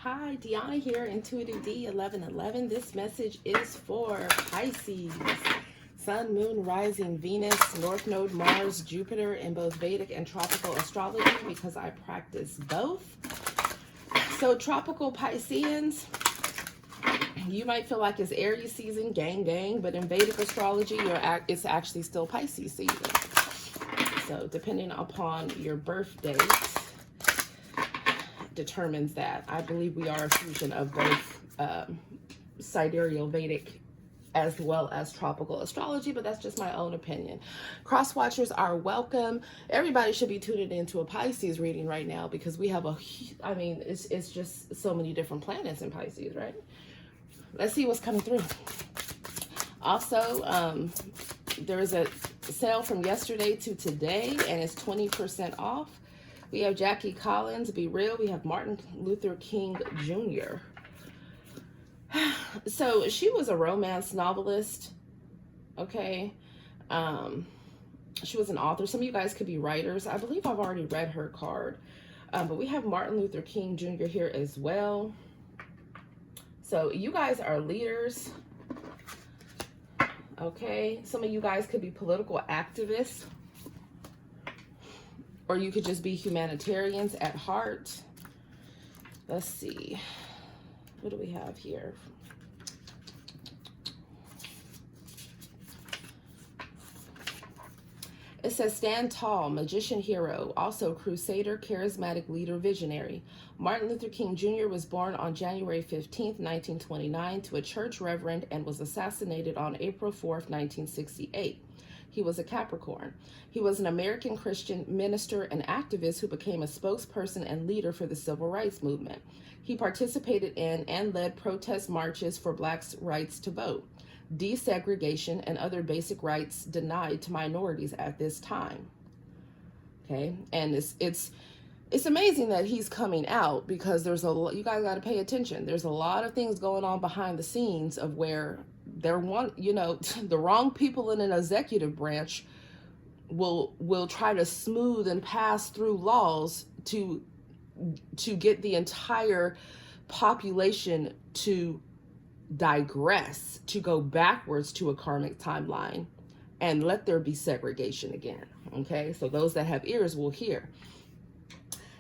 Hi, Dionna here, Intuitive D 1111. This message is for Pisces. Sun, Moon, Rising, Venus, North Node, Mars, Jupiter in both Vedic and tropical astrology because I practice both. So tropical Pisceans, you might feel like it's Aries season, gang, but in Vedic astrology, it's actually still Pisces season. So depending upon your birth date, determines that. I believe we are a fusion of both sidereal Vedic as well as tropical astrology, but that's just my own opinion. Cross watchers are welcome. Everybody should be tuning into a Pisces reading right now because we have it's just so many different planets in Pisces, right? Let's see what's coming through. Also, there's a sale from yesterday to today, and it's 20% off. We have Jackie Collins, Be Real. We have Martin Luther King Jr. So she was a romance novelist, okay? She was an author. Some of you guys could be writers. I believe I've already read her card. But we have Martin Luther King Jr. here as well. So you guys are leaders, okay? Some of you guys could be political activists. Or you could just be humanitarians at heart. Let's see. What do we have here? It says, stand tall, magician hero, also crusader, charismatic leader, visionary. Martin Luther King Jr. was born on January 15th, 1929 to a church reverend and was assassinated on April 4th, 1968. He was a Capricorn. He was an American Christian minister and activist who became a spokesperson and leader for the civil rights movement. He participated in and led protest marches for blacks' rights to vote, desegregation, and other basic rights denied to minorities at this time. Okay, and it's amazing that he's coming out because there's you guys got to pay attention. There's a lot of things going on behind the scenes of where the wrong people in an executive branch will try to smooth and pass through laws to get the entire population to digress, to go backwards to a karmic timeline and let there be segregation again. Okay, so those that have ears will hear.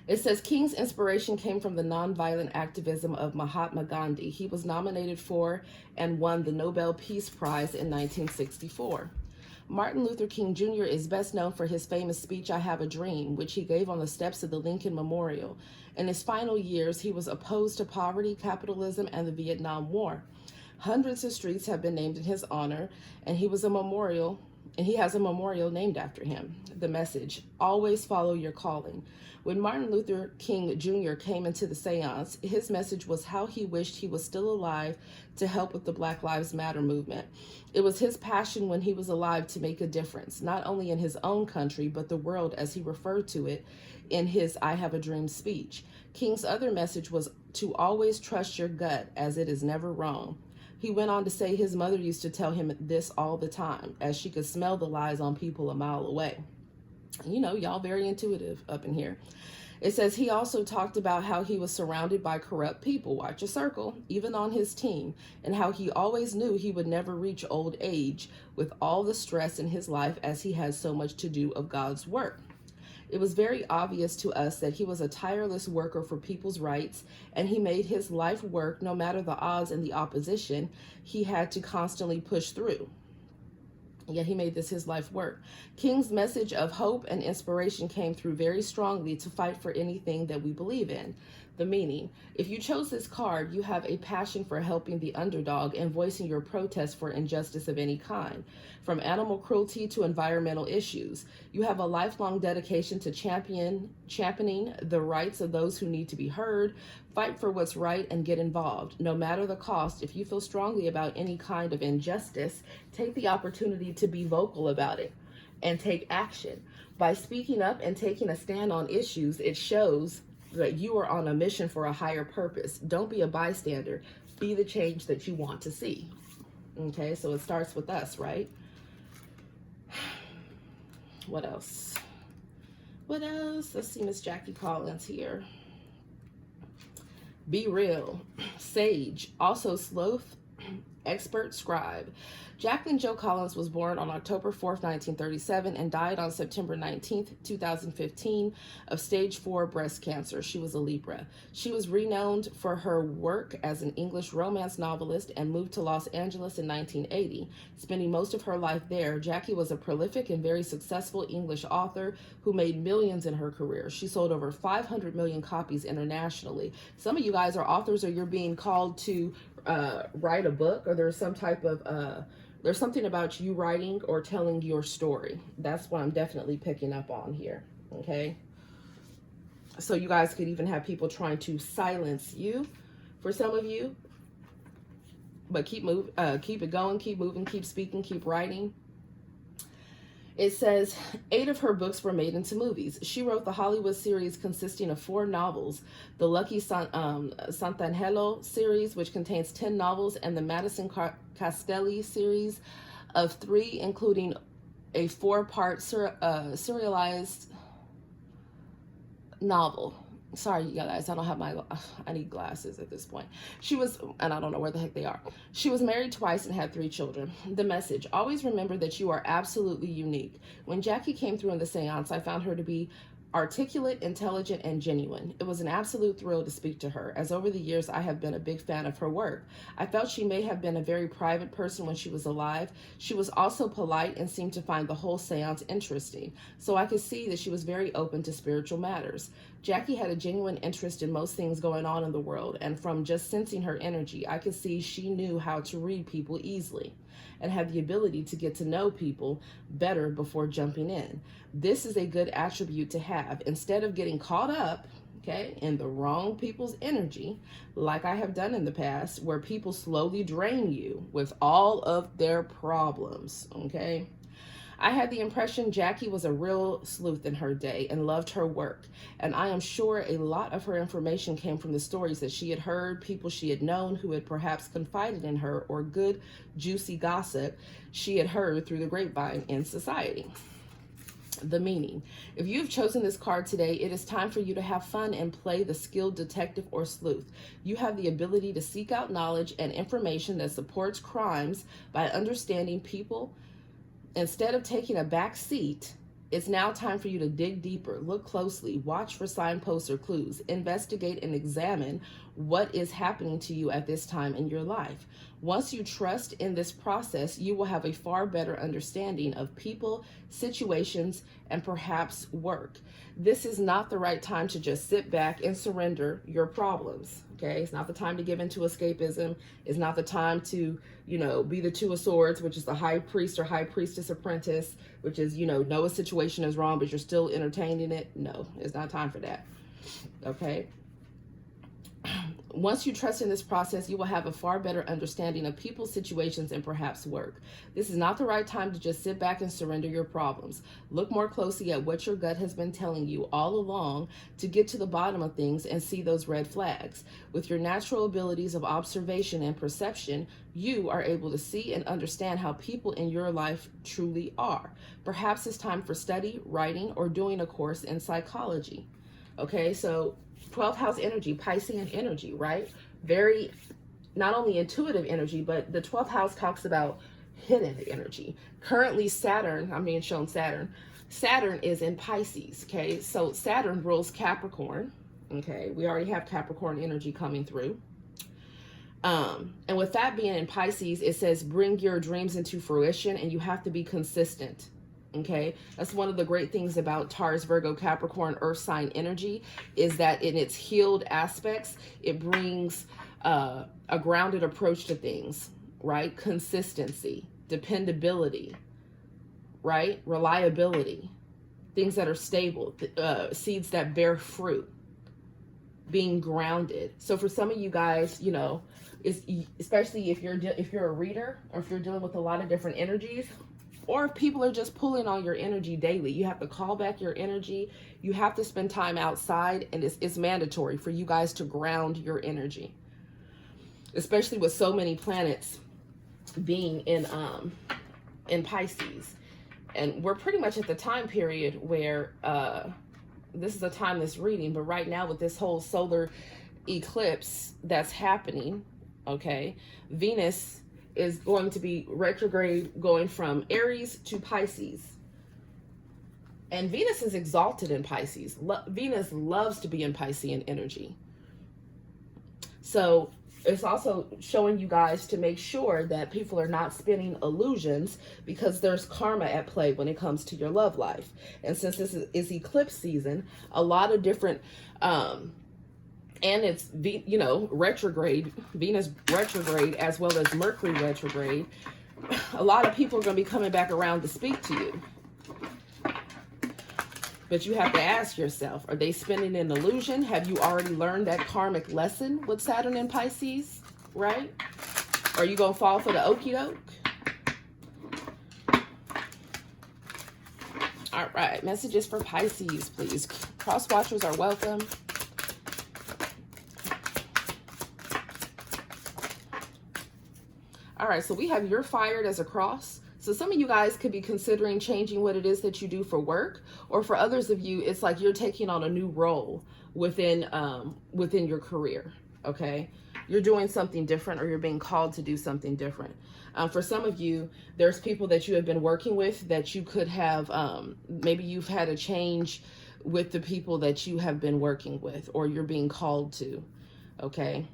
It says King's inspiration came from the nonviolent activism of Mahatma Gandhi. He was nominated for and won the Nobel Peace Prize in 1964. Martin Luther King Jr. is best known for his famous speech, I Have a Dream, which he gave on the steps of the Lincoln Memorial. In his final years, he was opposed to poverty, capitalism, and the Vietnam War. Hundreds of streets have been named in his honor, and he has a memorial named after him. The message, always follow your calling. When Martin Luther King Jr. came into the seance, his message was how he wished he was still alive to help with the Black Lives Matter movement. It was his passion when he was alive to make a difference, not only in his own country, but the world as he referred to it in his I Have a Dream speech. King's other message was to always trust your gut, as it is never wrong. He went on to say his mother used to tell him this all the time, as she could smell the lies on people a mile away. You know, y'all very intuitive up in here. It says he also talked about how he was surrounded by corrupt people, watch your circle, even on his team, and how he always knew he would never reach old age with all the stress in his life as he has so much to do of God's work. It was very obvious to us that he was a tireless worker for people's rights, and he made his life work no matter the odds and the opposition he had to constantly push through. Yet he made this his life work. King's message of hope and inspiration came through very strongly to fight for anything that we believe in. The meaning, if you chose this card, you have a passion for helping the underdog and voicing your protest for injustice of any kind, from animal cruelty to environmental issues. You have a lifelong dedication to championing the rights of those who need to be heard, fight for what's right, and get involved. No matter the cost, if you feel strongly about any kind of injustice, take the opportunity to be vocal about it and take action. By speaking up and taking a stand on issues, it shows that you are on a mission for a higher purpose. Don't be a bystander. Be the change that you want to see. Okay, so it starts with us, right? What else? Let's see Miss Jackie Collins here. Be real. Sage, also sloth, expert, scribe. Jacqueline Jo Collins was born on October 4th, 1937, and died on September 19th, 2015, of stage 4 breast cancer. She was a Libra. She was renowned for her work as an English romance novelist and moved to Los Angeles in 1980. Spending most of her life there, Jackie was a prolific and very successful English author who made millions in her career. She sold over 500 million copies internationally. Some of you guys are authors, or you're being called to write a book, or there's some type of there's something about you writing or telling your story. That's what I'm definitely picking up on here. Okay, so you guys could even have people trying to silence you for some of you, but keep it going, keep moving, keep speaking, keep writing. It says 8 of her books were made into movies. She wrote the Hollywood series consisting of 4 novels, the Lucky Santangelo series, which contains 10 novels, and the Madison Castelli series of 3, including a 4-part serialized novel. Sorry, you guys, I don't have I need glasses at this point. She was, and I don't know where the heck they are. She was married twice and had 3 children. The message: always remember that you are absolutely unique. When Jackie came through in the seance, I found her to be articulate, intelligent, and genuine. It was an absolute thrill to speak to her, as over the years I have been a big fan of her work. I felt she may have been a very private person when she was alive. She was also polite and seemed to find the whole seance interesting, so I could see that she was very open to spiritual matters. Jackie had a genuine interest in most things going on in the world, and from just sensing her energy, I could see she knew how to read people easily and had the ability to get to know people better before jumping in. This is a good attribute to have. Instead of getting caught up, okay, in the wrong people's energy, like I have done in the past, where people slowly drain you with all of their problems, okay? I had the impression Jackie was a real sleuth in her day and loved her work. And I am sure a lot of her information came from the stories that she had heard, people she had known who had perhaps confided in her, or good, juicy gossip she had heard through the grapevine in society. The meaning: if you've chosen this card today, it is time for you to have fun and play the skilled detective or sleuth. You have the ability to seek out knowledge and information that supports crimes by understanding people. Instead of taking a back seat, it's now time for you to dig deeper, look closely, watch for signposts or clues, investigate and examine what is happening to you at this time in your life. Once you trust in this process, you will have a far better understanding of people, situations, and perhaps work. This is not the right time to just sit back and surrender your problems, okay? It's not the time to give into escapism. It's not the time to, be the 2 of Swords, which is the high priest or high priestess apprentice, which is, know a situation is wrong, but you're still entertaining it. No, it's not time for that, okay? Once you trust in this process, you will have a far better understanding of people, situations, and perhaps work. This is not the right time to just sit back and surrender your problems. Look more closely at what your gut has been telling you all along to get to the bottom of things and see those red flags. With your natural abilities of observation and perception, you are able to see and understand how people in your life truly are. Perhaps it's time for study, writing, or doing a course in psychology. Okay, so 12th house energy, Piscean energy, right? Very, not only intuitive energy, but the 12th house talks about hidden energy. Currently Saturn, I'm being shown Saturn. Saturn is in Pisces, okay? So Saturn rules Capricorn, okay? We already have Capricorn energy coming through. And with that being in Pisces, it says bring your dreams into fruition, and you have to be consistent. Okay, that's one of the great things about Taurus, Virgo, Capricorn, Earth sign energy, is that in its healed aspects, it brings a grounded approach to things, right? Consistency, dependability, right? Reliability, things that are stable, seeds that bear fruit, being grounded. So for some of you guys, especially if you're a reader, or if you're dealing with a lot of different energies, or if people are just pulling on your energy daily, you have to call back your energy. You have to spend time outside, and it's mandatory for you guys to ground your energy, especially with so many planets being in Pisces. And we're pretty much at the time period where this is a timeless reading, but right now with this whole solar eclipse that's happening, okay, Venus is going to be retrograde going from Aries to Pisces. And Venus is exalted in Pisces. Venus loves to be in Piscean energy. So it's also showing you guys to make sure that people are not spinning illusions, because there's karma at play when it comes to your love life. And since this is eclipse season, a lot of different, and it's, you know, retrograde, Venus retrograde, as well as Mercury retrograde, a lot of people are going to be coming back around to speak to you. But you have to ask yourself, are they spinning an illusion? Have you already learned that karmic lesson with Saturn in Pisces, right? Are you going to fall for the okie doke? All right, messages for Pisces, please. Cross watchers are welcome. All right, so we have you're fired as a cross. So some of you guys could be considering changing what it is that you do for work, or for others of you, it's like you're taking on a new role within your career, okay? You're doing something different, or you're being called to do something different. For some of you, there's people that you have been working with that you could have, maybe you've had a change with the people that you have been working with, or you're being called to, okay?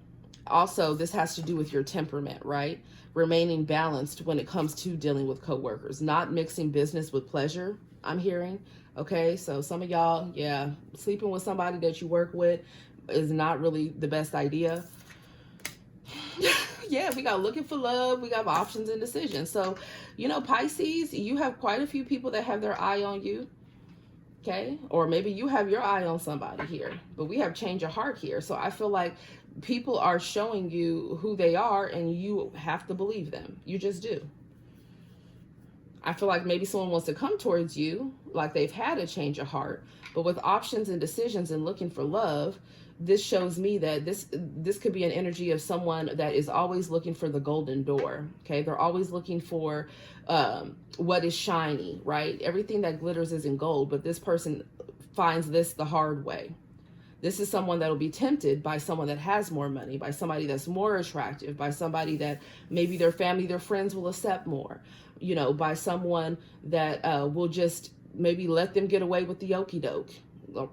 Also, this has to do with your temperament, right? Remaining balanced when it comes to dealing with coworkers, not mixing business with pleasure, I'm hearing. Okay, so some of y'all, yeah, sleeping with somebody that you work with is not really the best idea. Yeah, we got looking for love, we got options and decisions. So, you know, Pisces, you have quite a few people that have their eye on you. Okay, or maybe you have your eye on somebody here, but we have change of heart here. So I feel like people are showing you who they are, and you have to believe them. You just do. I feel like maybe someone wants to come towards you like they've had a change of heart, but with options and decisions and looking for love, this shows me that this could be an energy of someone that is always looking for the golden door. Okay, they're always looking for what is shiny, right? Everything that glitters isn't gold, but this person finds this the hard way. This is someone that will be tempted by someone that has more money, by somebody that's more attractive, by somebody that maybe their family, their friends will accept more, you know, by someone that will just maybe let them get away with the okie doke,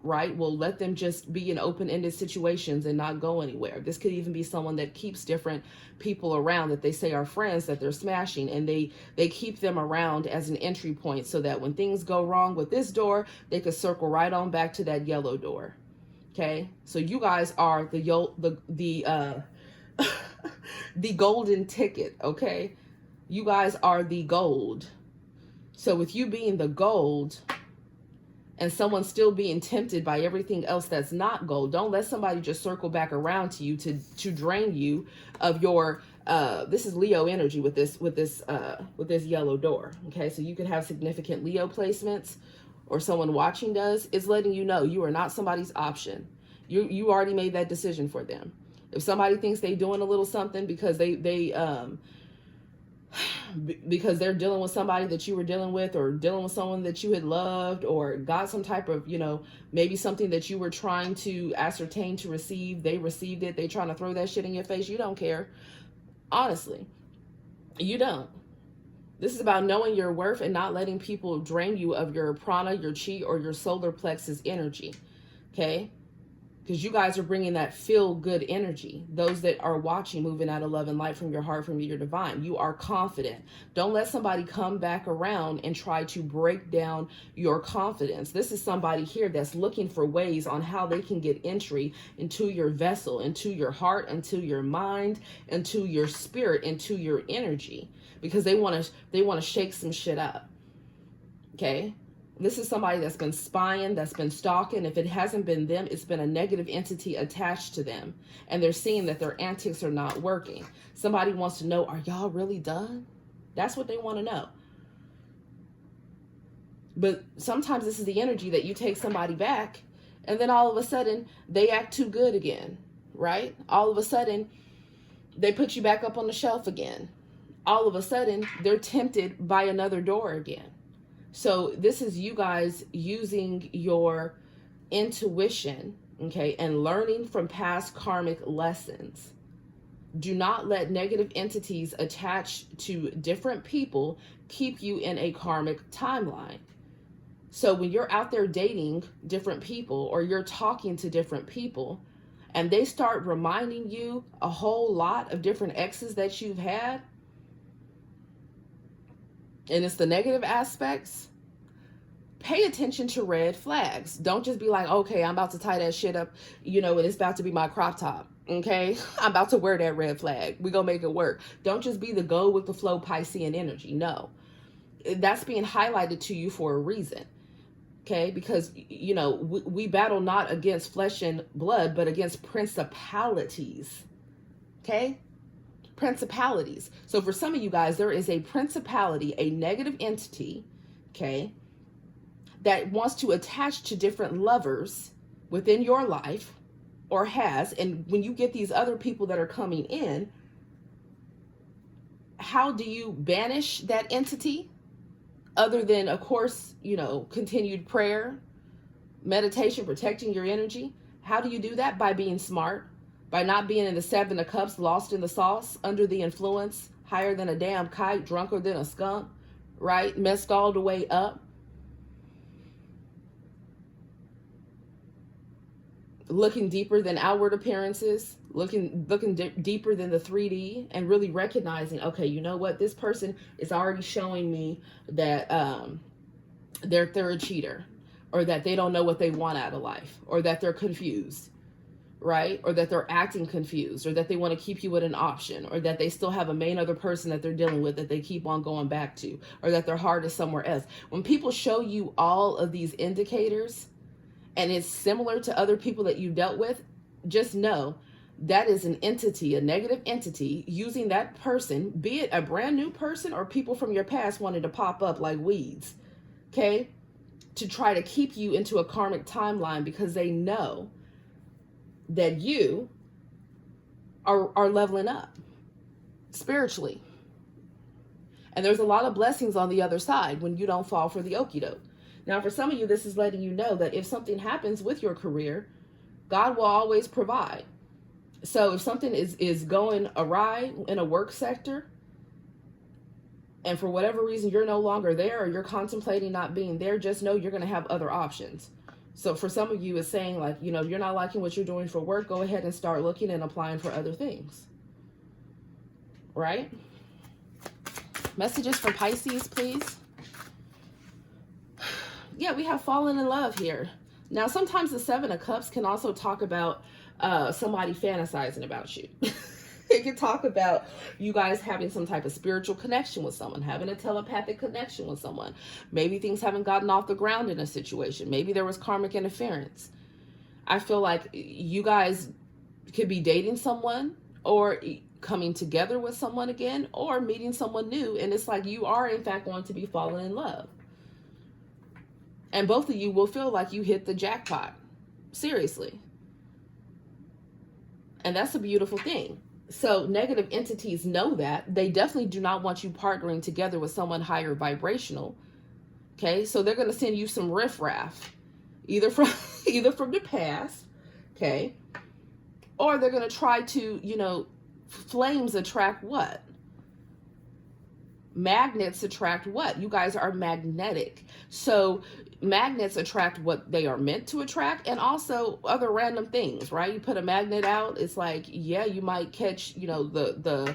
right? Will let them just be in open-ended situations and not go anywhere. This could even be someone that keeps different people around that they say are friends that they're smashing, and they keep them around as an entry point so that when things go wrong with this door, they could circle right on back to that yellow door. Okay, so you guys are the golden ticket. Okay, you guys are the gold. So with you being the gold and someone still being tempted by everything else that's not gold, don't let somebody just circle back around to you to drain you of your this is Leo energy with this yellow door. Okay, so you could have significant Leo placements, or someone watching does. Is letting you know you are not somebody's option. You already made that decision for them. If somebody thinks they're doing a little something because because they're dealing with somebody that you were dealing with, or dealing with someone that you had loved, or got some type of, you know, maybe something that you were trying to ascertain to receive, they received it, they trying to throw that shit in your face, you don't care. Honestly, you don't. This is about knowing your worth and not letting people drain you of your prana, your chi, or your solar plexus energy, okay? Because you guys are bringing that feel-good energy. Those that are watching, moving out of love and light from your heart, from your divine. You are confident. Don't let somebody come back around and try to break down your confidence. This is somebody here that's looking for ways on how they can get entry into your vessel, into your heart, into your mind, into your spirit, into your energy. Because they want to shake some shit up. Okay? This is somebody that's been spying, that's been stalking. If it hasn't been them, it's been a negative entity attached to them. And they're seeing that their antics are not working. Somebody wants to know, are y'all really done? That's what they want to know. But sometimes this is the energy that you take somebody back, and then all of a sudden, they act too good again, right? All of a sudden, they put you back up on the shelf again. All of a sudden, they're tempted by another door again. So this is you guys using your intuition Okay, and learning from past karmic lessons. Do not let negative entities attached to different people keep you in a karmic timeline. So when you're out there dating different people or you're talking to different people and they start reminding you a whole lot of different exes that you've had, and it's the negative aspects, pay attention to red flags. Don't just be like, okay, I'm about to tie that shit up, and it's about to be my crop top. Okay, I'm about to wear that red flag. We gonna make it work. Don't just be the go with the flow Piscean energy. No, that's being highlighted to you for a reason. Okay, because we battle not against flesh and blood, but against principalities. Okay, principalities. So for some of you guys, there is a principality, a negative entity, okay, that wants to attach to different lovers within your life, or has. And when you get these other people that are coming in, how do you banish that entity? Other than, of course, continued prayer, meditation, protecting your energy. How do you do that? By being smart, by not being in the 7 of Cups, lost in the sauce, under the influence, higher than a damn kite, drunker than a skunk, right? Messed all the way up. Looking deeper than outward appearances, looking deeper than the 3D, and really recognizing, okay, you know what, this person is already showing me that they're a cheater, or that they don't know what they want out of life, or that they're confused, right? Or that they're acting confused, or that they want to keep you with an option, or that they still have a main other person that they're dealing with that they keep on going back to, or that their heart is somewhere else. When people show you all of these indicators, and it's similar to other people that you dealt with, just know that is an entity, a negative entity, using that person, be it a brand new person or people from your past wanting to pop up like weeds, okay, to try to keep you into a karmic timeline, because they know that you are leveling up spiritually. And there's a lot of blessings on the other side when you don't fall for the okie doke. Now, for some of you, this is letting you know that if something happens with your career, God will always provide. So if something is going awry in a work sector, and for whatever reason you're no longer there, or you're contemplating not being there, just know you're going to have other options. So for some of you, it's saying like, if you're not liking what you're doing for work, go ahead and start looking and applying for other things. Right? Messages for Pisces, please. Yeah, we have fallen in love here. Now, sometimes the 7 of Cups can also talk about somebody fantasizing about you. It can talk about you guys having some type of spiritual connection with someone, having a telepathic connection with someone. Maybe things haven't gotten off the ground in a situation. Maybe there was karmic interference. I feel like you guys could be dating someone, or coming together with someone again, or meeting someone new. And it's like you are, in fact, going to be falling in love. And both of you will feel like you hit the jackpot. Seriously. And that's a beautiful thing. So negative entities know that. They definitely do not want you partnering together with someone higher vibrational. Okay, so they're going to send you some riffraff. Either from the past. Okay. Or they're going to try to, flames attract what? Magnets attract what? You guys are magnetic. So magnets attract what they are meant to attract, and also other random things, right? You put a magnet out, it's like, yeah, you might catch, the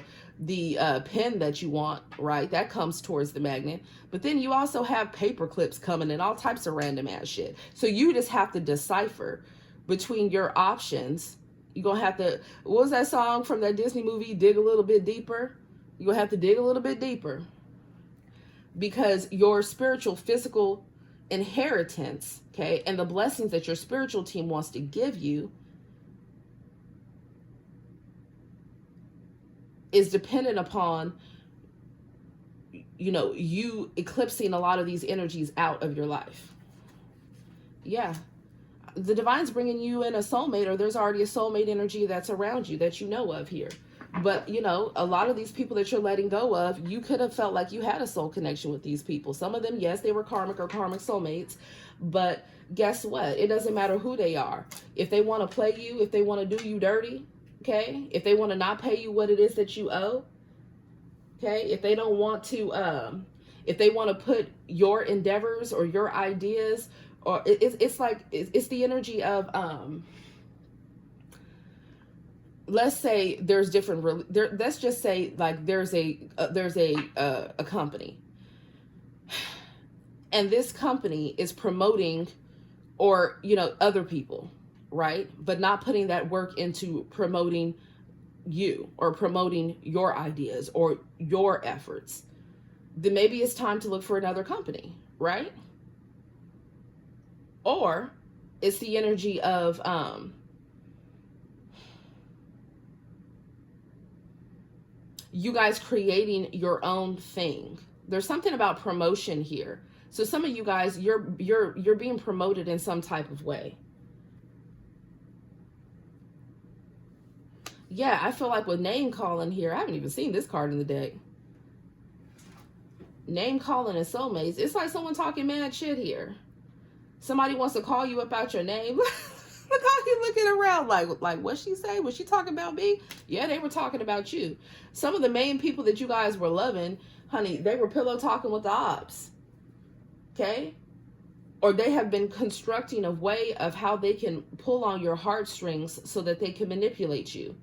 pen that you want, right? That comes towards the magnet. But then you also have paper clips coming and all types of random ass shit. So you just have to decipher between your options. You're going to have to, what was that song from that Disney movie, Dig a Little Bit Deeper? You're going to have to dig a little bit deeper, because your spiritual, physical inheritance, okay, and the blessings that your spiritual team wants to give you is dependent upon, you eclipsing a lot of these energies out of your life. Yeah. The divine's bringing you in a soulmate, or there's already a soulmate energy that's around you that you know of here. But, you know, a lot of these people that you're letting go of, you could have felt like you had a soul connection with these people. Some of them, yes, they were karmic or karmic soulmates. But guess what? It doesn't matter who they are. If they want to play you, if they want to do you dirty, okay? If they want to not pay you what it is that you owe, okay? If they don't want to, if they want to put your endeavors or your ideas, or it's like, it's the energy of, let's say there's different, let's just say like there's a company, and this company is promoting, or, you know, other people, right? But not putting that work into promoting you or promoting your ideas or your efforts. Then maybe it's time to look for another company, right? Or it's the energy of, you guys creating your own thing. There's something about promotion here. So some of you guys, you're being promoted in some type of way. Yeah, I feel like with name calling here, I haven't even seen this card in the deck. Name calling and soulmates. It's like someone talking mad shit here. Somebody wants to call you about your name. Look how he looking around like what'd she say? Was she talking about me? Yeah, they were talking about you. Some of the main people that you guys were loving, honey, they were pillow talking with the ops. Okay? Or they have been constructing a way of how they can pull on your heartstrings so that they can manipulate you.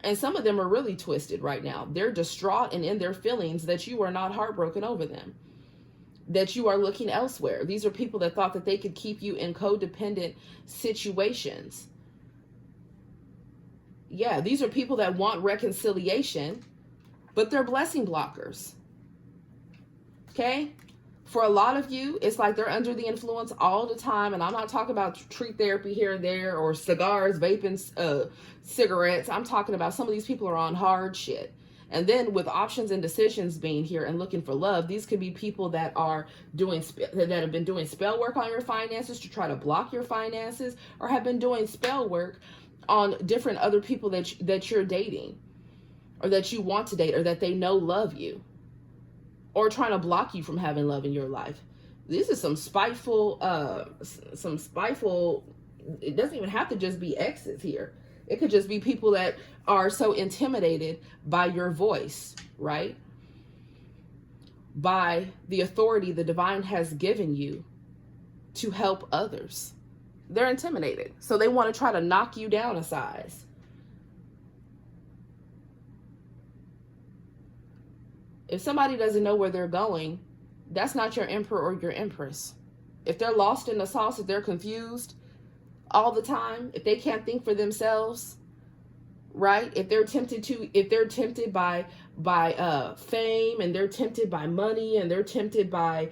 And some of them are really twisted right now. They're distraught and in their feelings that you are not heartbroken over them, that you are looking elsewhere. These are people that thought that they could keep you in codependent situations. Yeah, these are people that want reconciliation, but they're blessing blockers. Okay? For a lot of you, it's like they're under the influence all the time. And I'm not talking about treat therapy here and there or cigars, vaping, cigarettes. I'm talking about some of these people are on hard shit. And then with options and decisions being here and looking for love, these could be people that are doing, that have been doing spell work on your finances to try to block your finances, or have been doing spell work on different other people that you're dating, or that you want to date, or that they know love you, or trying to block you from having love in your life. This is some spiteful, it doesn't even have to just be exes here. It could just be people that are so intimidated by your voice, right? By the authority the divine has given you to help others. They're intimidated. So they want to try to knock you down a size. If somebody doesn't know where they're going, that's not your emperor or your empress. If they're lost in the sauce, if they're confused all the time, if they can't think for themselves, right? If they're tempted by fame, and they're tempted by money, and they're tempted by,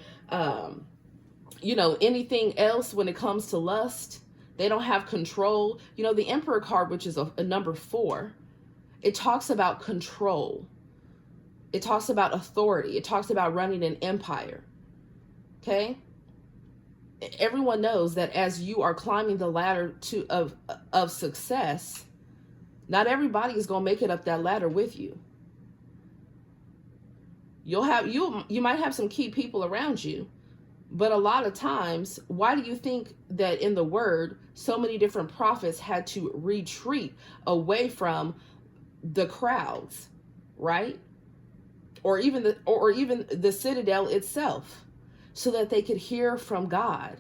you know, anything else when it comes to lust, they don't have control. You know, the Emperor card, which is a number 4, it talks about control. It talks about authority. It talks about running an empire. Okay? Everyone knows that as you are climbing the ladder of success, not everybody is going to make it up that ladder with you. You might have some key people around you, but a lot of times, why do you think that in the word, so many different prophets had to retreat away from the crowds, right? Or even the citadel itself, so that they could hear from God,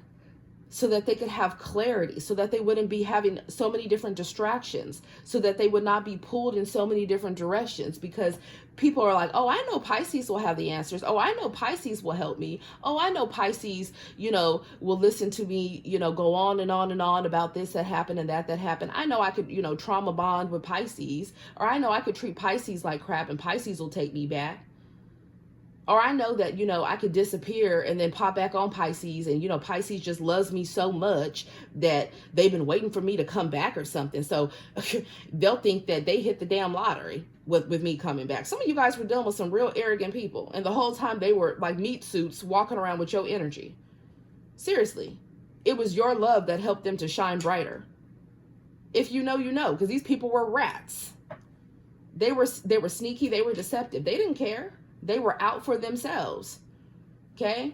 so that they could have clarity, so that they wouldn't be having so many different distractions, so that they would not be pulled in so many different directions, because people are like, oh, I know Pisces will have the answers. Oh, I know Pisces will help me. Oh, I know Pisces, you know, will listen to me, you know, go on and on and on about this that happened and that happened. I know I could, you know, trauma bond with Pisces, or I know I could treat Pisces like crap and Pisces will take me back. Or I know that, you know, I could disappear and then pop back on Pisces, and, you know, Pisces just loves me so much that they've been waiting for me to come back or something. So they'll think that they hit the damn lottery with me coming back. Some of you guys were dealing with some real arrogant people, and the whole time they were like meat suits walking around with your energy. Seriously, it was your love that helped them to shine brighter. If you know, you know, because these people were rats. They were sneaky. They were deceptive. They didn't care. They were out for themselves. Okay?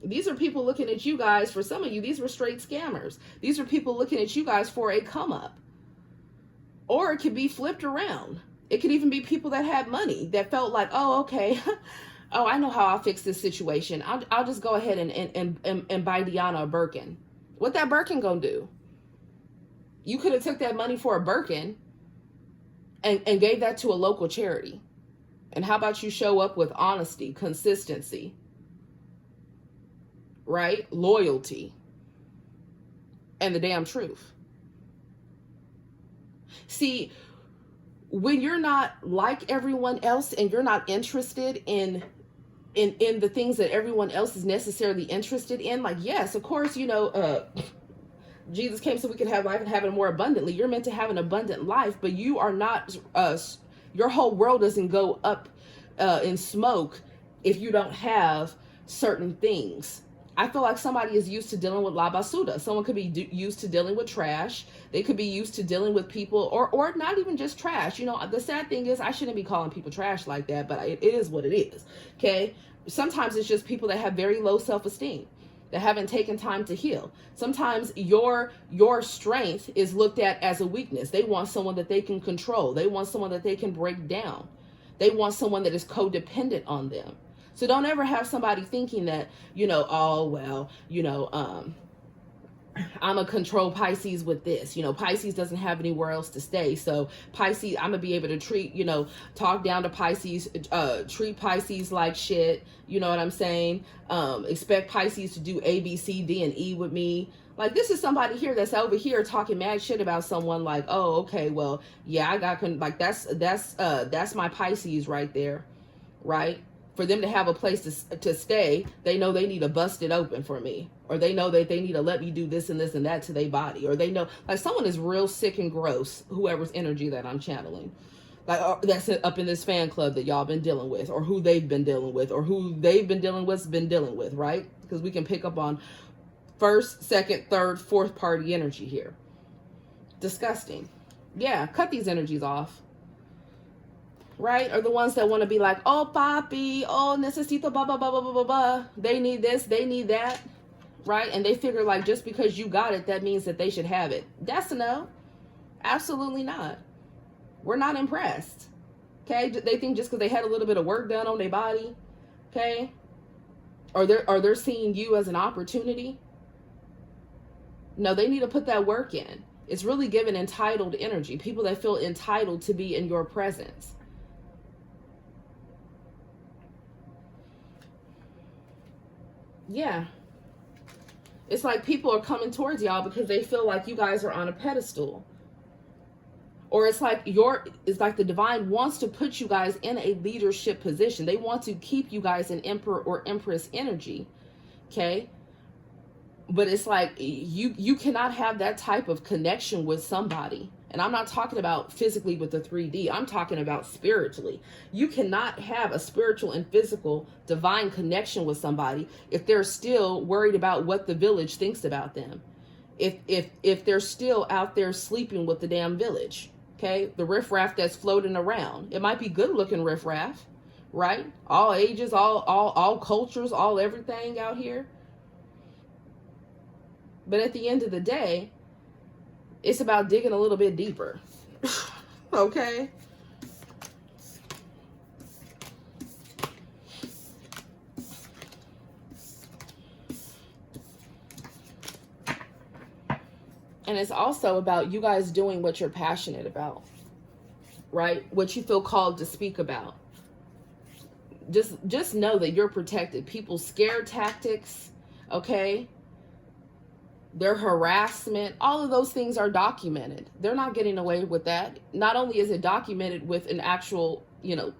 These are people looking at you guys. For some of you, these were straight scammers. These are people looking at you guys for a come up. Or it could be flipped around. It could even be people that had money that felt like, oh, okay, oh, I know how I'll fix this situation. I'll just go ahead and buy Dionna a Birkin. What that Birkin gonna do? You could have took that money for a Birkin and gave that to a local charity. And how about you show up with honesty, consistency, right? Loyalty, and the damn truth. See, when you're not like everyone else and you're not interested in the things that everyone else is necessarily interested in, like, yes, of course, you know, Jesus came so we could have life and have it more abundantly. You're meant to have an abundant life, but you are not, your whole world doesn't go up in smoke if you don't have certain things. I feel like somebody is used to dealing with la basura. Someone could be used to dealing with trash. They could be used to dealing with people, or not even just trash. You know, the sad thing is I shouldn't be calling people trash like that, but it is what it is. Okay. Sometimes it's just people that have very low self-esteem, that haven't taken time to heal. Sometimes your strength is looked at as a weakness. They want someone that they can control. They want someone that they can break down. They want someone that is codependent on them. So don't ever have somebody thinking that, you know, oh, well, you know, I'm going to control Pisces with this. You know, Pisces doesn't have anywhere else to stay. So Pisces, I'm going to be able to treat, you know, talk down to Pisces, treat Pisces like shit. You know what I'm saying? Expect Pisces to do A, B, C, D, and E with me. Like, this is somebody here that's over here talking mad shit about someone like, oh, okay, well, yeah, I got, like, that's my Pisces right there, right? For them to have a place to stay, they know they need to bust it open for me. Or they know that they need to let me do this and this and that to their body. Or they know, like, someone is real sick and gross, whoever's energy that I'm channeling. Like, that's up in this fan club that y'all been dealing with. Or who they've been dealing with. Or who they've been dealing with, right? Because we can pick up on first, second, third, fourth party energy here. Disgusting. Yeah, cut these energies off. Right? Or the ones that want to be like, oh, papi, oh, necesito, blah, blah, blah, blah, blah, blah, blah. They need this, they need that. Right? And they figure like just because you got it, that means that they should have it. That's a no. Absolutely not. We're not impressed. Okay? They think just because they had a little bit of work done on their body, okay? Or they're seeing you as an opportunity. No, they need to put that work in. It's really giving entitled energy. People that feel entitled to be in your presence. Yeah. It's like people are coming towards y'all because they feel like you guys are on a pedestal. Or it's like the divine wants to put you guys in a leadership position. They want to keep you guys in emperor or empress energy. Okay? But it's like you cannot have that type of connection with somebody. And I'm not talking about physically with the 3D. I'm talking about spiritually. You cannot have a spiritual and physical divine connection with somebody if they're still worried about what the village thinks about them. If they're still out there sleeping with the damn village. Okay? The riffraff that's floating around. It might be good looking riffraff, right? All ages, all cultures, all everything out here. But at the end of the day, it's about digging a little bit deeper. Okay? And it's also about you guys doing what you're passionate about. Right? What you feel called to speak about. Just know that you're protected. People's scare tactics, okay? Their harassment, all of those things are documented. They're not getting away with that. Not only is it documented with an actual, you know,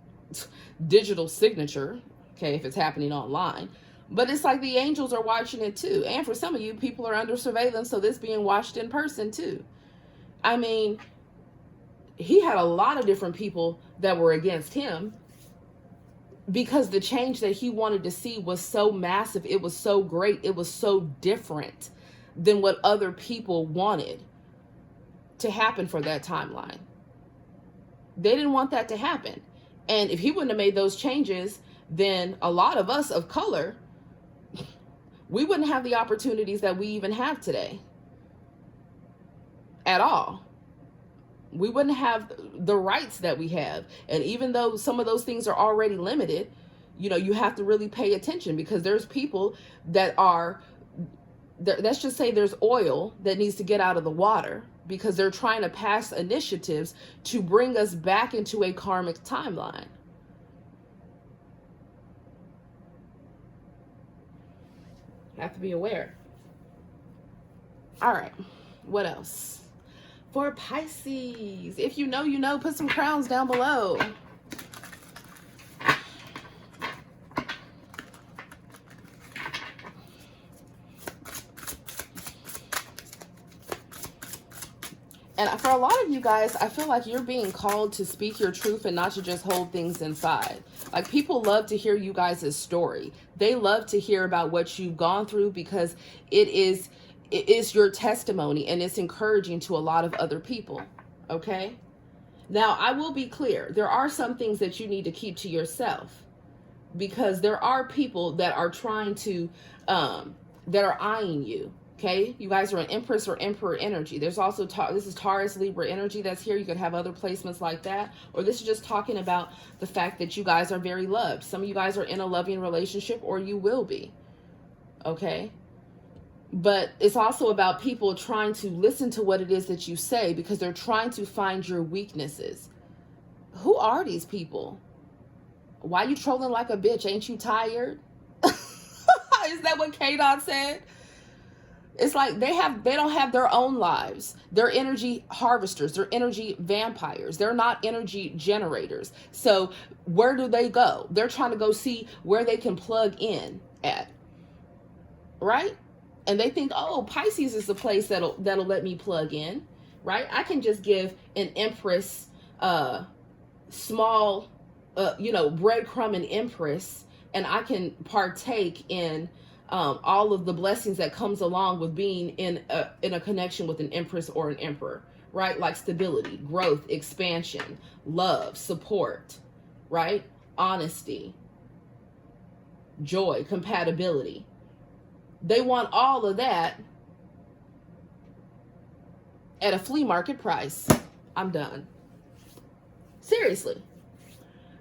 digital signature, okay, if it's happening online, but it's like the angels are watching it too. And for some of you, people are under surveillance, so this being watched in person too. I mean, he had a lot of different people that were against him because the change that he wanted to see was so massive. It was so great. It was so different than what other people wanted to happen for that timeline. They didn't want that to happen. And if he wouldn't have made those changes, then a lot of us of color, we wouldn't have the opportunities that we even have today at all. We wouldn't have the rights that we have. And even though some of those things are already limited, you know, you have to really pay attention, because there's people that are, let's just say there's oil that needs to get out of the water, because they're trying to pass initiatives to bring us back into a karmic timeline. Have to be aware. All right, what else? For Pisces, if you know, you know, put some crowns down below. And for a lot of you guys, I feel like you're being called to speak your truth and not to just hold things inside. Like, people love to hear you guys' story. They love to hear about what you've gone through, because it is your testimony, and it's encouraging to a lot of other people. Okay? Now, I will be clear. There are some things that you need to keep to yourself, because there are people that are trying to, that are eyeing you. Okay, you guys are an Empress or Emperor energy. There's also, this is Taurus, Libra energy that's here. You could have other placements like that. Or this is just talking about the fact that you guys are very loved. Some of you guys are in a loving relationship, or you will be. Okay? But it's also about people trying to listen to what it is that you say, because they're trying to find your weaknesses. Who are these people? Why you trolling like a bitch? Ain't you tired? Is that what K-Dot said? It's like they don't have their own lives. They're energy harvesters. They're energy vampires. They're not energy generators. So where do they go? They're trying to go see where they can plug in at. Right? And they think, oh, Pisces is the place that'll let me plug in. Right? I can just give an Empress small breadcrumb and Empress, and I can partake in all of the blessings that comes along with being in a connection with an Empress or an Emperor, right? Like stability, growth, expansion, love, support, right? Honesty, joy, compatibility. They want all of that at a flea market price. I'm done. Seriously.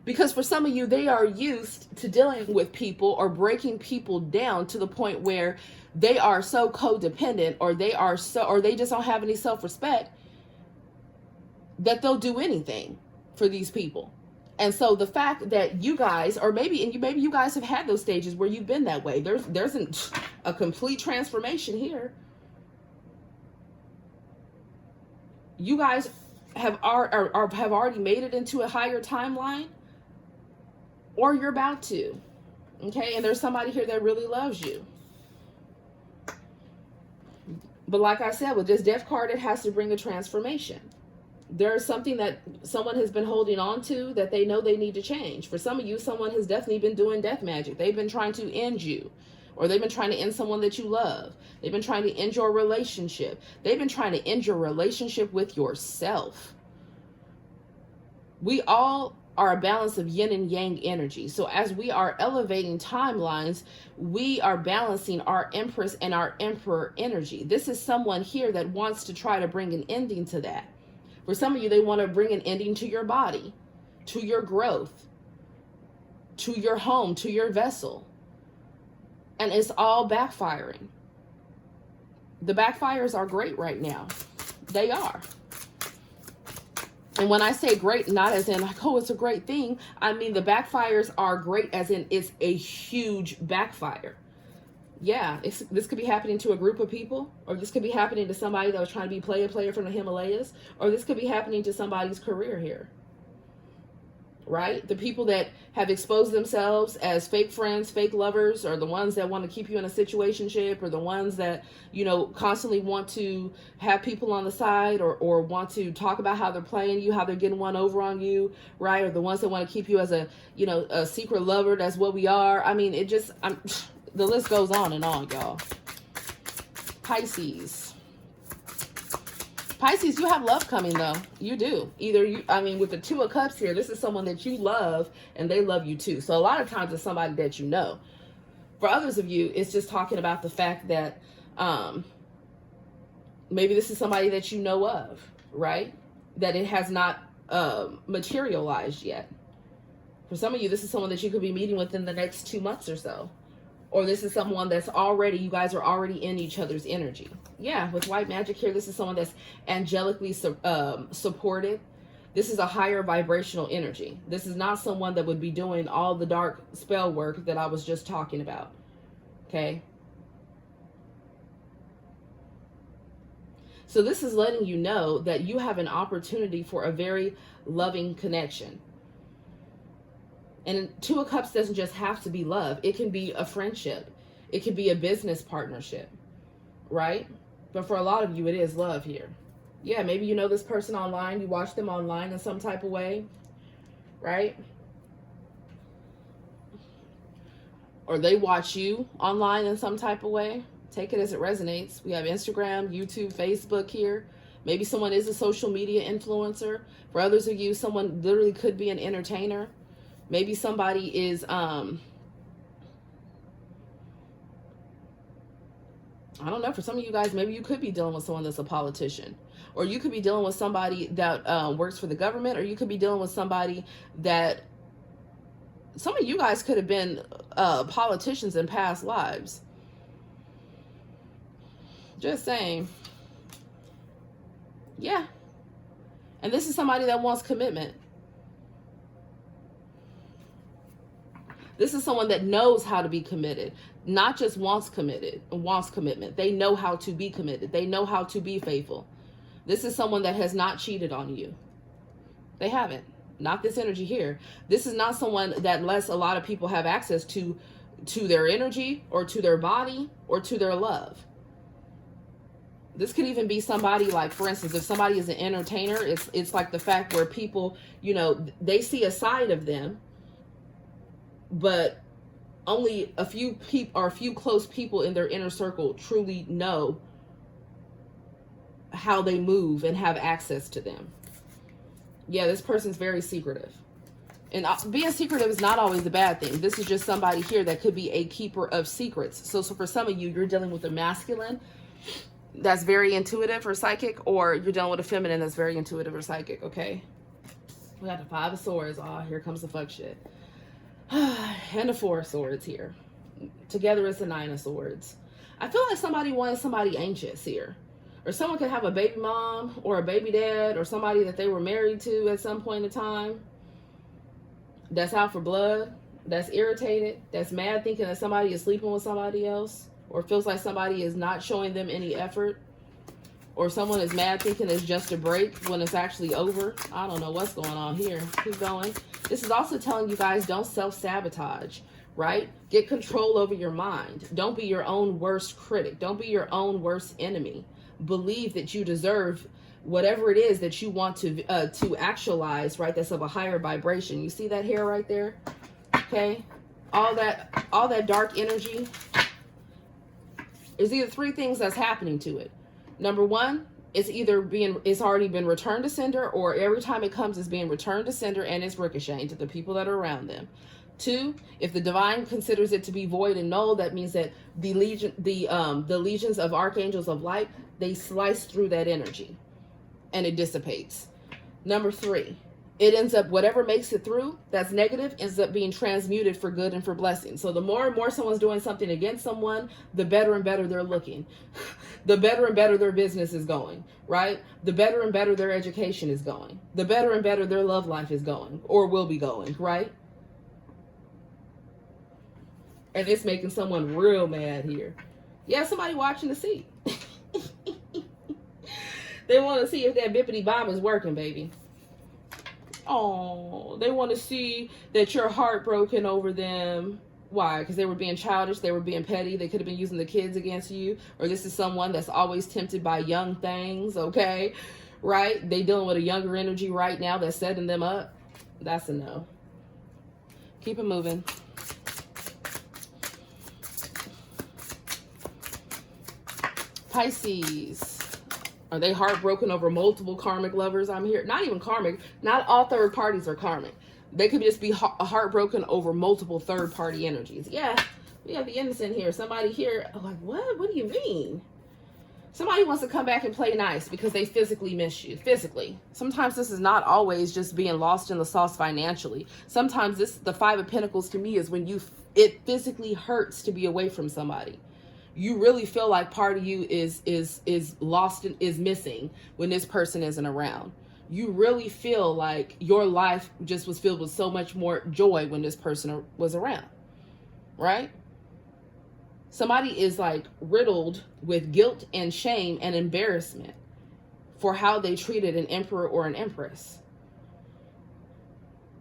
Because for some of you, they are used to dealing with people or breaking people down to the point where they are so codependent, or they just don't have any self-respect, that they'll do anything for these people. And so the fact that you guys, or maybe you guys have had those stages where you've been that way. There's a complete transformation here. You guys have already made it into a higher timeline, or you're about to. Okay, and there's somebody here that really loves you. But like I said, with this Death card, it has to bring a transformation. There is something that someone has been holding on to that they know they need to change. For some of you, someone has definitely been doing death magic. They've been trying to end you, or they've been trying to end someone that you love. They've been trying to end your relationship. They've been trying to end your relationship with yourself. We all are a balance of yin and yang energy. So as we are elevating timelines, we are balancing our Empress and our Emperor energy. This is someone here that wants to try to bring an ending to that. For some of you, they want to bring an ending to your body, to your growth, to your home, to your vessel. And it's all backfiring. The backfires are great right now. They are. And when I say great, not as in like, oh, it's a great thing. I mean, the backfires are great as in it's a huge backfire. Yeah, this could be happening to a group of people, or this could be happening to somebody that was trying to be player from the Himalayas, or this could be happening to somebody's career here. Right? The people that have exposed themselves as fake friends, fake lovers, or the ones that want to keep you in a situationship, or the ones that, you know, constantly want to have people on the side, or want to talk about how they're playing you, how they're getting one over on you, right? Or the ones that want to keep you as a, you know, a secret lover. That's what we are. I mean, the list goes on and on, y'all. Pisces. Pisces, you have love coming though. You do. Either you, I mean, with the Two of Cups here, this is someone that you love and they love you too. So a lot of times it's somebody that you know. For others of you, it's just talking about the fact that maybe this is somebody that you know of, right? That it has not materialized yet. For some of you, this is someone that you could be meeting within the next 2 months or so. Or this is someone that's already, you guys are already in each other's energy. Yeah, with white magic here, this is someone that's angelically supported. This is a higher vibrational energy. This is not someone that would be doing all the dark spell work that I was just talking about. Okay? So this is letting you know that you have an opportunity for a very loving connection. And Two of Cups doesn't just have to be love. It can be a friendship. It could be a business partnership, right? But for a lot of you, it is love here. Yeah, maybe you know this person online. You watch them online in some type of way, right? Or they watch you online in some type of way. Take it as it resonates. We have Instagram, YouTube, Facebook here. Maybe someone is a social media influencer. For others of you, someone literally could be an entertainer. Maybe somebody is, I don't know, for some of you guys, maybe you could be dealing with someone that's a politician. Or you could be dealing with somebody that works for the government. Or you could be dealing with somebody that, some of you guys could have been politicians in past lives. Just saying. Yeah. And this is somebody that wants commitment. This is someone that knows how to be committed, not just wants commitment. They know how to be committed. They know how to be faithful. This is someone that has not cheated on you. They haven't. Not this energy here. This is not someone that lets a lot of people have access to their energy or to their body or to their love. This could even be somebody like, for instance, if somebody is an entertainer, it's like the fact where people, you know, they see a side of them, but only a few people or a few close people in their inner circle truly know how they move and have access to them. Yeah, this person's very secretive. And being secretive is not always a bad thing. This is just somebody here that could be a keeper of secrets. So for some of you, you're dealing with a masculine that's very intuitive or psychic, or you're dealing with a feminine that's very intuitive or psychic, okay? We got the Five of Swords. Oh, here comes the fuck shit. And the Four of Swords here. Together it's the Nine of Swords. I feel like somebody wants somebody anxious here. Or someone could have a baby mom or a baby dad or somebody that they were married to at some point in time that's out for blood, that's irritated, that's mad thinking that somebody is sleeping with somebody else, or feels like somebody is not showing them any effort, or someone is mad thinking it's just a break when it's actually over. I don't know what's going on here. Keep going. This is also telling you guys, don't self-sabotage, right? Get control over your mind. Don't be your own worst critic. Don't be your own worst enemy. Believe that you deserve whatever it is that you want to actualize, right? That's of a higher vibration. You see that hair right there? Okay. All that dark energy. There's either three things that's happening to it. Number one, it's already been returned to sender, or every time it comes, it's being returned to sender and it's ricocheting to the people that are around them. Two, if the divine considers it to be void and null, that means that the legions of archangels of light, they slice through that energy and it dissipates. Number three, it ends up, whatever makes it through that's negative ends up being transmuted for good and for blessing. So the more and more someone's doing something against someone, the better and better they're looking. The better and better their business is going, right? The better and better their education is going. The better and better their love life is going, or will be going, right? And it's making someone real mad here. Yeah, somebody watching to see. They want to see if that bippity bomb is working, baby. Oh, they want to see that you're heartbroken over them. Why? Because they were being childish. They were being petty. They could have been using the kids against you. Or this is someone that's always tempted by young things, okay? Right? They dealing with a younger energy right now that's setting them up. That's a no. Keep it moving. Pisces. Are they heartbroken over multiple karmic lovers? I'm here. Not even karmic. Not all third parties are karmic. They could just be heartbroken over multiple third party energies. Yeah, we have the innocent here. Somebody here, like, what? What do you mean? Somebody wants to come back and play nice because they physically miss you. Physically. Sometimes this is not always just being lost in the sauce financially. Sometimes the Five of Pentacles to me is when it physically hurts to be away from somebody. You really feel like part of you is lost and is missing when this person isn't around. You really feel like your life just was filled with so much more joy when this person was around, right? Somebody is like riddled with guilt and shame and embarrassment for how they treated an emperor or an empress.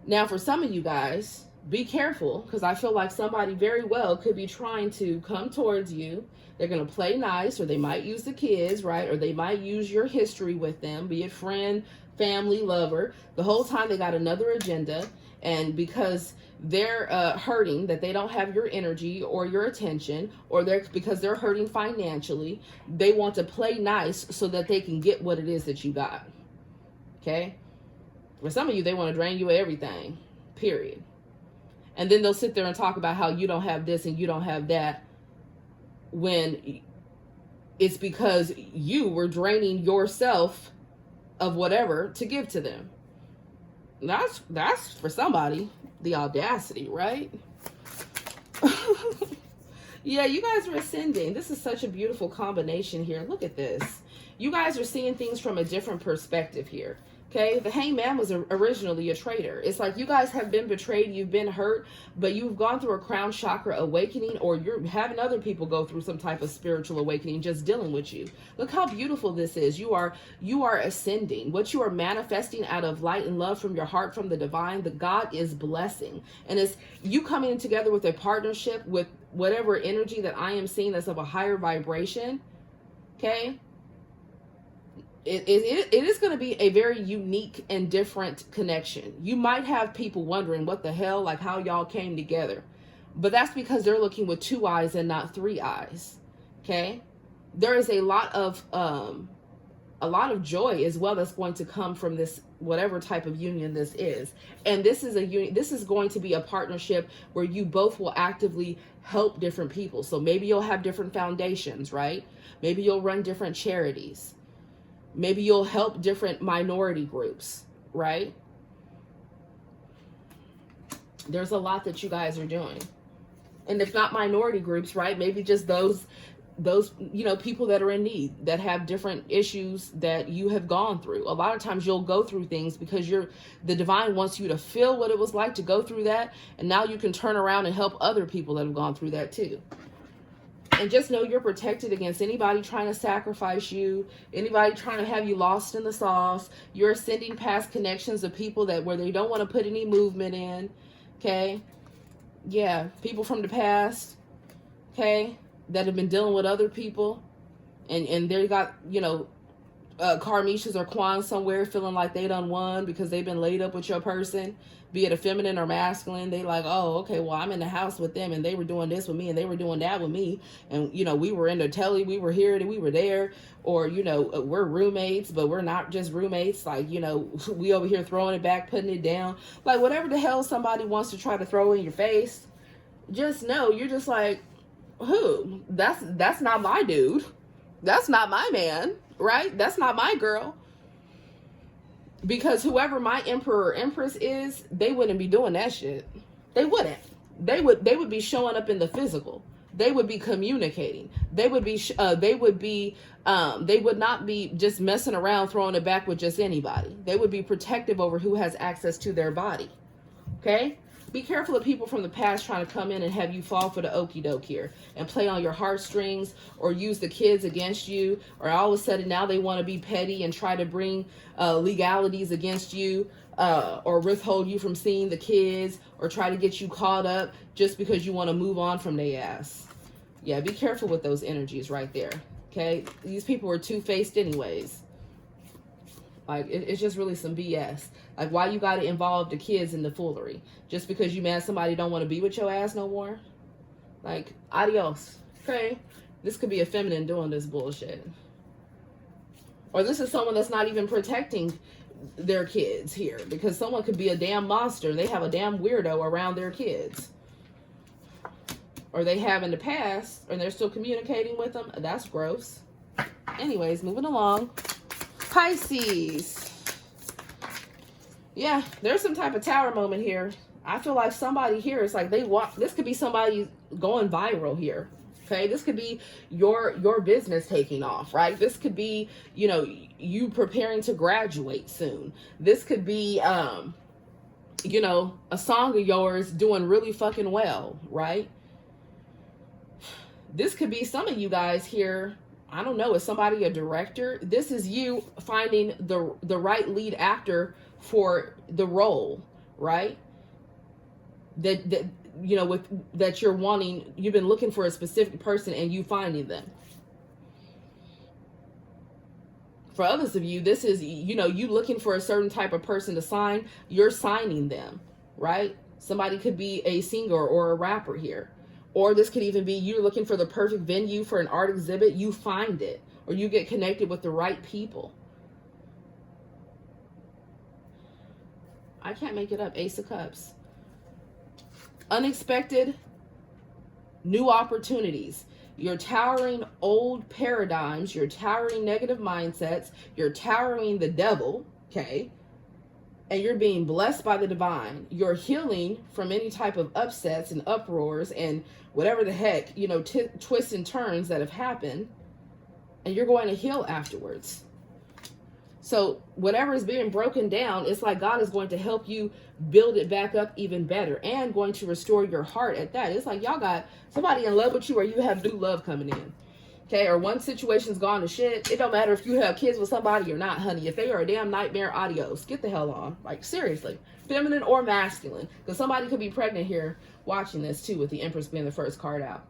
Now, for some of you guys, be careful, because I feel like somebody very well could be trying to come towards you. They're going to play nice, or they might use the kids, right? Or they might use your history with them, be it friend, family, lover. The whole time they got another agenda. And because they're hurting that they don't have your energy or your attention, or because they're hurting financially, they want to play nice so that they can get what it is that you got. Okay? For some of you, they want to drain you of everything, period. And then they'll sit there and talk about how you don't have this and you don't have that, when it's because you were draining yourself of whatever to give to them. That's for somebody, the audacity, right? Yeah, you guys are ascending. This is such a beautiful combination here. Look at this. You guys are seeing things from a different perspective here. Okay, the Hangman was originally a traitor. It's like you guys have been betrayed, you've been hurt, but you've gone through a crown chakra awakening, or you're having other people go through some type of spiritual awakening just dealing with you. Look how beautiful this is. You are ascending. What you are manifesting out of light and love from your heart, from the divine, the God is blessing. And it's you coming together with a partnership with whatever energy that I am seeing that's of a higher vibration. Okay? It is going to be a very unique and different connection. You might have people wondering what the hell, like how y'all came together. But that's because they're looking with two eyes and not three eyes. Okay? There is a lot of joy as well that's going to come from this, whatever type of union this is. And this is this is going to be a partnership where you both will actively help different people. So maybe you'll have different foundations, right? Maybe you'll run different charities. Maybe you'll help different minority groups, right? There's a lot that you guys are doing. And if not minority groups, right? Maybe just those people that are in need, that have different issues that you have gone through. A lot of times you'll go through things because the divine wants you to feel what it was like to go through that. And now you can turn around and help other people that have gone through that too. And just know you're protected against anybody trying to sacrifice you, anybody trying to have you lost in the sauce. You're ascending past connections of people where they don't want to put any movement in. Okay? Yeah, people from the past, okay, that have been dealing with other people. And they got, Karmishas or Kwans somewhere feeling like they done won because they've been laid up with your person, be it a feminine or masculine. They like, oh, okay, well, I'm in the house with them and they were doing this with me and they were doing that with me. And, we were in the telly, we were here and we were there. Or, we're roommates, but we're not just roommates. Like, we over here throwing it back, putting it down. Like, whatever the hell somebody wants to try to throw in your face, just know you're just like, who? That's not my dude. That's not my man. Right? That's not my girl. Because whoever my emperor or empress is, they wouldn't be doing that shit. They wouldn't. They would be showing up in the physical. They would be communicating. They would not be just messing around throwing it back with just anybody. They would be protective over who has access to their body. Okay? Be careful of people from the past trying to come in and have you fall for the okie doke here and play on your heartstrings, or use the kids against you, or all of a sudden now they want to be petty and try to bring legalities against you, or withhold you from seeing the kids, or try to get you caught up just because you want to move on from their ass. Yeah, be careful with those energies right there. Okay? These people are two-faced anyways. Like, it's just really some BS. Like, why you got to involve the kids in the foolery? Just because you mad somebody don't want to be with your ass no more? Like, adios. Okay? This could be a feminine doing this bullshit. Or this is someone that's not even protecting their kids here, because someone could be a damn monster. They have a damn weirdo around their kids. Or they have in the past, and they're still communicating with them. That's gross. Anyways, moving along. Pisces. Yeah, there's some type of tower moment here. I feel like somebody here is like, this could be somebody going viral here. Okay, this could be your business taking off, right? This could be, you know, you preparing to graduate soon. This could be, you know, a song of yours doing really fucking well, right? This could be some of you guys here. I don't know. Is somebody a director? This is you finding the right lead actor for the role, right? That you know, that you're wanting. You've been looking for a specific person and you finding them. For others of you, this is, you know, you looking for a certain type of person to sign. You're signing them, right? Somebody could be a singer or a rapper here. Or this could even be you looking for the perfect venue for an art exhibit. You find it. Or you get connected with the right people. I can't make it up. Ace of Cups. Unexpected new opportunities. You're towering old paradigms. You're towering negative mindsets. You're towering the devil. Okay. And you're being blessed by the divine. You're healing from any type of upsets and uproars and whatever the heck, you know, twists and turns that have happened. And you're going to heal afterwards. So whatever is being broken down, it's like God is going to help you build it back up even better and going to restore your heart at that. It's like y'all got somebody in love with you or you have new love coming in. Okay, or one situation's gone to shit. It don't matter if you have kids with somebody or not, honey. If they are a damn nightmare, adios. Get the hell on. Like, seriously. Feminine or masculine. Because somebody could be pregnant here watching this, too, with the Empress being the first card out.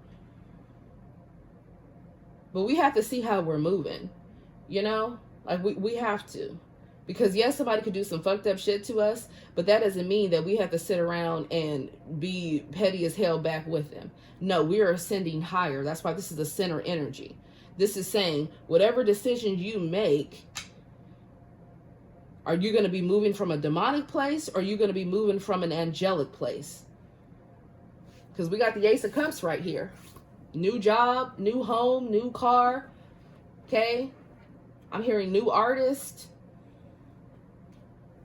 But we have to see how we're moving. You know? Like, we have to. Because, yes, somebody could do some fucked up shit to us, but that doesn't mean that we have to sit around and be petty as hell back with them. No, we are ascending higher. That's why this is the center energy. This is saying, whatever decision you make, are you going to be moving from a demonic place or are you going to be moving from an angelic place? Because we got the Ace of Cups right here. New job, new home, new car. Okay? I'm hearing new artist,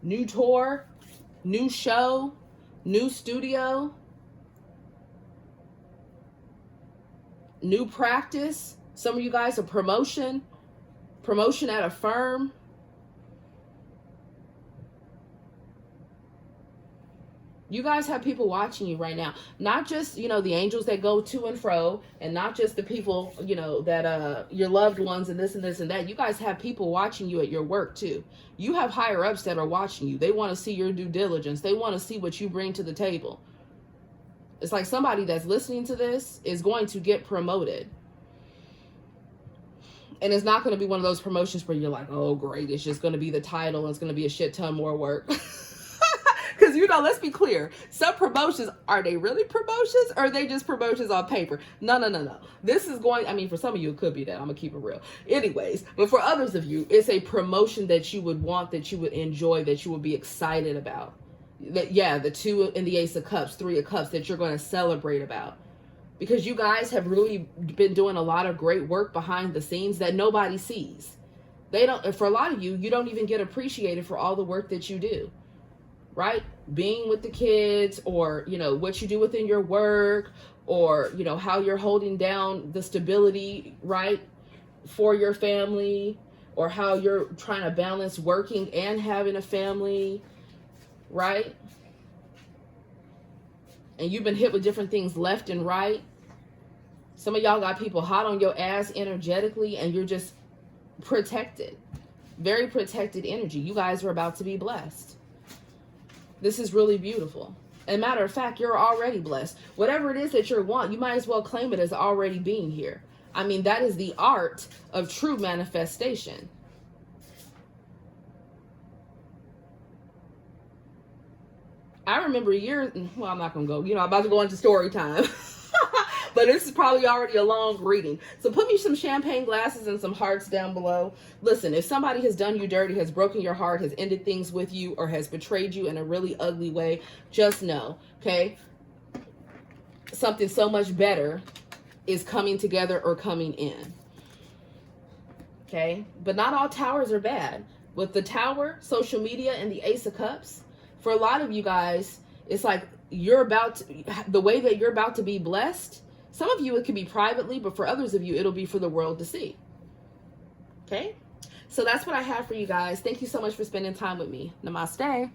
new tour, new show, new studio, new practice. Some of you guys a promotion at a firm. You guys have people watching you right now. Not just, you know, the angels that go to and fro, and not just the people, you know, that your loved ones and this and this and that. You guys have people watching you at your work too. You have higher ups that are watching you. They want to see your due diligence. They want to see what you bring to the table. It's like somebody that's listening to this is going to get promoted. And it's not going to be one of those promotions where you're like, oh, great. It's just going to be the title and it's going to be a shit ton more work. Because, you know, let's be clear. Some promotions, are they really promotions or are they just promotions on paper? No. This is going, I mean, for some of you, it could be that. I'm going to keep it real. Anyways, but for others of you, it's a promotion that you would want, that you would enjoy, that you would be excited about. That, yeah, the 2 in the Ace of Cups, 3 of Cups that you're going to celebrate about. Because you guys have really been doing a lot of great work behind the scenes that nobody sees. They don't, for a lot of you, you don't even get appreciated for all the work that you do. Right? Being with the kids, or, you know, what you do within your work, or, you know, how you're holding down the stability, right, for your family, or how you're trying to balance working and having a family, right? And you've been hit with different things left and right. Some of y'all got people hot on your ass energetically, and you're just protected. Very protected energy. You guys are about to be blessed. This is really beautiful. And matter of fact, you're already blessed. Whatever it is that you want, you might as well claim it as already being here. I mean, that is the art of true manifestation. I remember years, well, I'm not going to go, you know, I'm about to go into story time. But this is probably already a long reading. So put me some champagne glasses and some hearts down below. Listen, if somebody has done you dirty, has broken your heart, has ended things with you, or has betrayed you in a really ugly way, just know, okay, something so much better is coming together or coming in. Okay? But not all towers are bad. With the Tower, social media, and the Ace of Cups, for a lot of you guys, it's like you're about to, the way that you're about to be blessed. Some of you, it could be privately, but for others of you, it'll be for the world to see. Okay? So that's what I have for you guys. Thank you so much for spending time with me. Namaste.